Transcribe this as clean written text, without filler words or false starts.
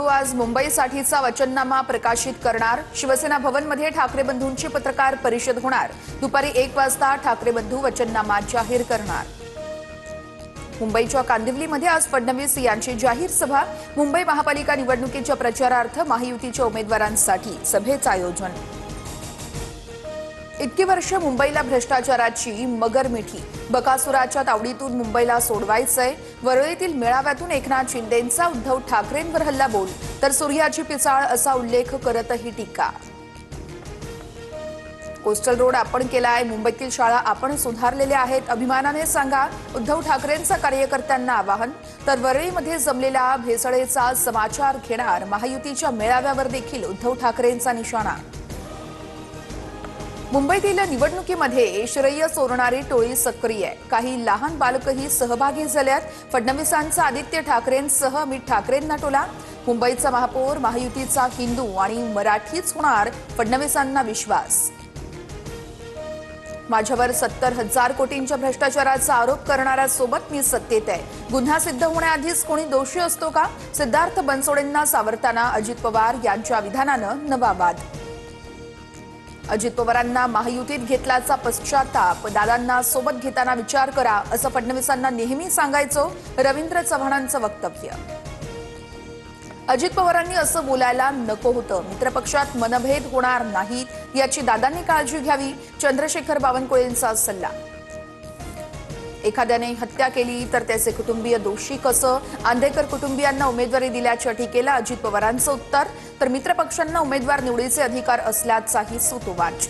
आज मुंबईसाठीचा वचननामा प्रकाशित करणार। शिवसेना भवनमध्ये ठाकरे बंधूंची पत्रकार परिषद होणार। दुपारी 1 वाजता ठाकरे बंधू वचननामा जाहीर करणार। मुंबईच्या कांदिवलीमध्ये आज फडणवीस यांची जाहीर सभा। मुंबई महापालिका निवडणुकीच्या प्रचारार्थ महायुतीच्या उमेदवारांसाठी सभेचं आयोजन। इतकी वर्ष मुंबईला भ्रष्टाचाराची मगर मिठी। बकासुराच्या तावडीतून मुंबईला सोडवायचंय। वरळीतील मेळाव्यातून एकनाथ शिंदेंचा उद्धव ठाकरेंवर हल्ला बोल, तर सूर्याची पिसाळ असा उल्लेख करतही टीका। कोस्टल रोड आपण केलाय, मुंबईतील शाळा आपण सुधारलेल्या आहेत, अभिमानाने सांगा, उद्धव ठाकरेंचं कार्यकर्त्यांना आवाहन। तर वरळीमध्ये जमलेला भेसळेचा समाचार घेणार महायुतीच्या मेळाव्यावर देखील उद्धव ठाकरेंचा निशाणा। मुंबईतील निवडणुकीमध्ये श्रेय चोरणारी टोळी सक्रिय आहे। काही लहान बालकही सहभागी झाल्यात। फडणवीसांचा आदित्य ठाकरेंसह अमित ठाकरेंना टोला। मुंबईचा महापौर महायुतीचा हिंदू आणि मराठीच होणार, फडणवीसांना विश्वास। माझ्यावर 70,000 कोटींच्या भ्रष्टाचाराचा आरोप करणाऱ्यासोबत मी सत्तेत आहे। गुन्हा सिद्ध होण्याआधीच कोणी दोषी असतो का? सिद्धार्थ बनसोडेंना सावरताना अजित पवार यांच्या विधानानं नवा वाद। अजित पवारांना महायुतीत घेतल्याचा पश्चाताप, दादांना सोबत घेताना विचार करा, असं फडणवीसांना नेहमी सांगायचो, रवींद्र चव्हाणांचं वक्तव्य। अजित पवारांनी असं बोलायला नको होतं। मित्रपक्षात मनभेद होणार नाहीत याची दादांनी काळजी घ्यावी, चंद्रशेखर बावनकुळेंचा सल्ला। एखाद्याने हत्या केली तर त्याचे कुटुंबीय दोषी कसं? आंदेकर कुटुंबियांना उमेदवारी दिल्याच्या टीकेला अजित पवारांचं उत्तर, तर मित्रपक्षांना उमेदवार निवडीचे अधिकार असल्याचाही सूतोवाच।